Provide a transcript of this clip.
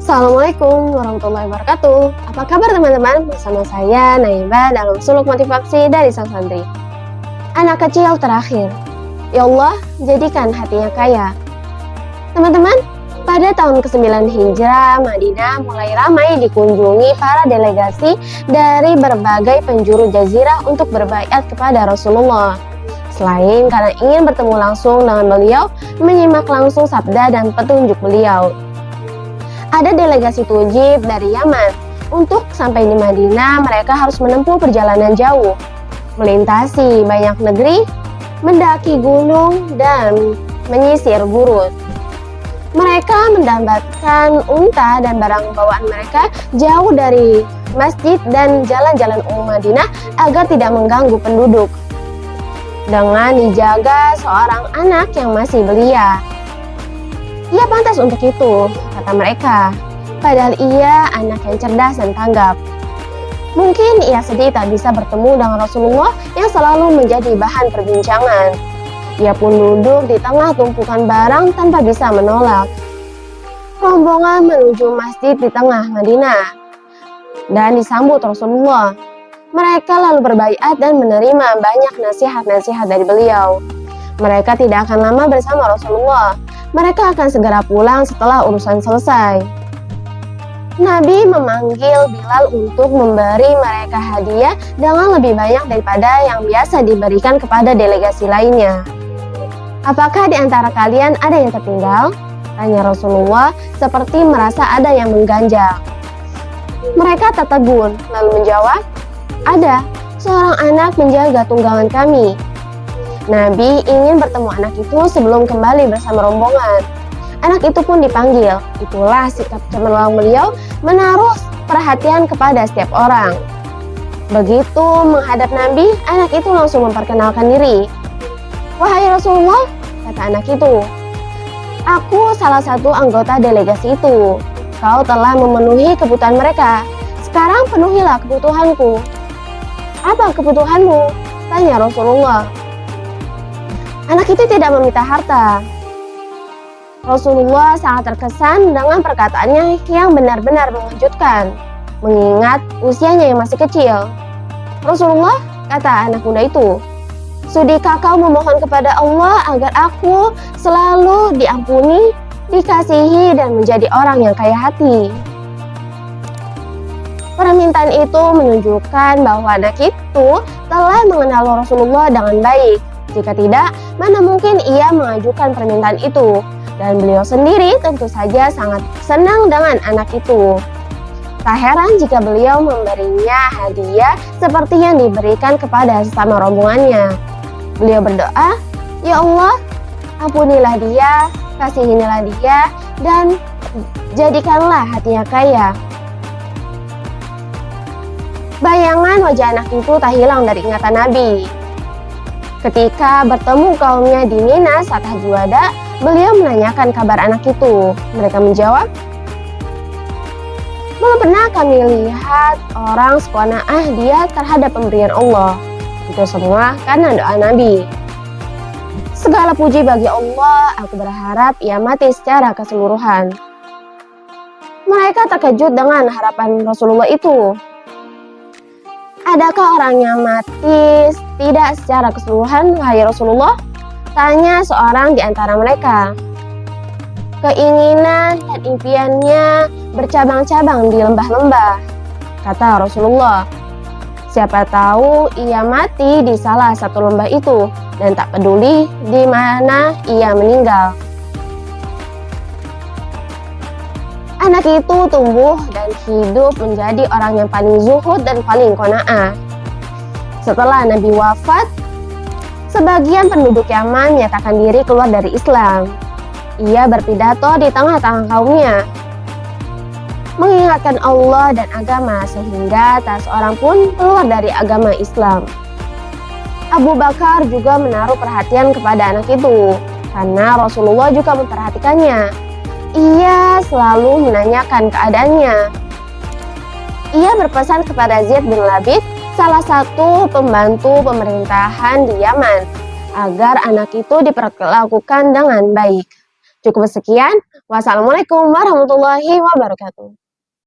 Assalamualaikum warahmatullahi wabarakatuh. Apa kabar teman-teman? Bersama saya Naiba dalam suluk motivasi dari sang santri. Anak kecil terakhir. Ya Allah, jadikan hatinya kaya. Teman-teman, pada tahun ke-9 Hijrah, Madinah mulai ramai dikunjungi para delegasi dari berbagai penjuru jazirah untuk berbaiat kepada Rasulullah. Selain karena ingin bertemu langsung dengan beliau, menyimak langsung sabda dan petunjuk beliau. Ada delegasi tujib dari Yaman. Untuk sampai di Madinah, mereka harus menempuh perjalanan jauh, melintasi banyak negeri, mendaki gunung, dan menyisir gurun. Mereka mendambatkan unta dan barang bawaan mereka jauh dari masjid dan jalan-jalan umum Madinah agar tidak mengganggu penduduk. Dengan dijaga seorang anak yang masih belia. Ia pantas untuk itu, kata mereka. Padahal ia anak yang cerdas dan tanggap. Mungkin ia sedih tak bisa bertemu dengan Rasulullah yang selalu menjadi bahan perbincangan. Ia pun duduk di tengah tumpukan barang tanpa bisa menolak. Rombongan menuju masjid di tengah Madinah dan disambut Rasulullah. Mereka lalu berbaiat dan menerima banyak nasihat-nasihat dari beliau. Mereka tidak akan lama bersama Rasulullah. Mereka akan segera pulang setelah urusan selesai. Nabi memanggil Bilal untuk memberi mereka hadiah dengan lebih banyak daripada yang biasa diberikan kepada delegasi lainnya. Apakah di antara kalian ada yang tertinggal? Tanya Rasulullah seperti merasa ada yang mengganjal. Mereka tertegun lalu menjawab, ada, seorang anak menjaga tunggangan kami. Nabi ingin bertemu anak itu sebelum kembali bersama rombongan. Anak itu pun dipanggil. Itulah sikap cemerlang beliau menaruh perhatian kepada setiap orang. Begitu menghadap Nabi, anak itu langsung memperkenalkan diri. Wahai Rasulullah, kata anak itu, aku salah satu anggota delegasi itu. Kau telah memenuhi kebutuhan mereka. Sekarang penuhilah kebutuhanku. Apa kebutuhanmu? Tanya Rasulullah. Anak itu tidak meminta harta. Rasulullah sangat terkesan dengan perkataannya yang benar-benar mengejutkan, mengingat usianya yang masih kecil. Rasulullah, kata anak muda itu, sudikah kau memohon kepada Allah agar aku selalu diampuni, dikasihi, dan menjadi orang yang kaya hati? Permintaan itu menunjukkan bahwa anak itu telah mengenal Rasulullah dengan baik. Jika tidak, mana mungkin ia mengajukan permintaan itu? Dan beliau sendiri tentu saja sangat senang dengan anak itu. Tak heran jika beliau memberinya hadiah seperti yang diberikan kepada sesama rombongannya. Beliau berdoa, ya Allah, ampunilah dia, kasihinilah dia, dan jadikanlah hatinya kaya. Bayangan wajah anak itu tak hilang dari ingatan Nabi. Ketika bertemu kaumnya di Mina saat Haji Wada, beliau menanyakan kabar anak itu. Mereka menjawab, belum pernah kami lihat orang seqanaah dia terhadap pemberian Allah. Itu semua karena doa Nabi. Segala puji bagi Allah, aku berharap ia mati secara keseluruhan. Mereka terkejut dengan harapan Rasulullah itu. Adakah orang yang mati tidak secara keseluruhan, wahai Rasulullah? Tanya seorang di antara mereka. Keinginan dan impiannya bercabang-cabang di lembah-lembah, kata Rasulullah. Siapa tahu ia mati di salah satu lembah itu dan tak peduli di mana ia meninggal. Anak itu tumbuh dan hidup menjadi orang yang paling zuhud dan paling qanaah. Setelah Nabi wafat, sebagian penduduk Yaman menyatakan diri keluar dari Islam. Ia berpidato di tengah-tengah kaumnya, mengingatkan Allah dan agama sehingga tak seorang pun keluar dari agama Islam. Abu Bakar juga menaruh perhatian kepada anak itu, karena Rasulullah juga memperhatikannya. Ia selalu menanyakan keadaannya. Ia berpesan kepada Zaid bin Labid, salah satu pembantu pemerintahan di Yaman, agar anak itu diperlakukan dengan baik. Cukup sekian, Wassalamualaikum warahmatullahi wabarakatuh.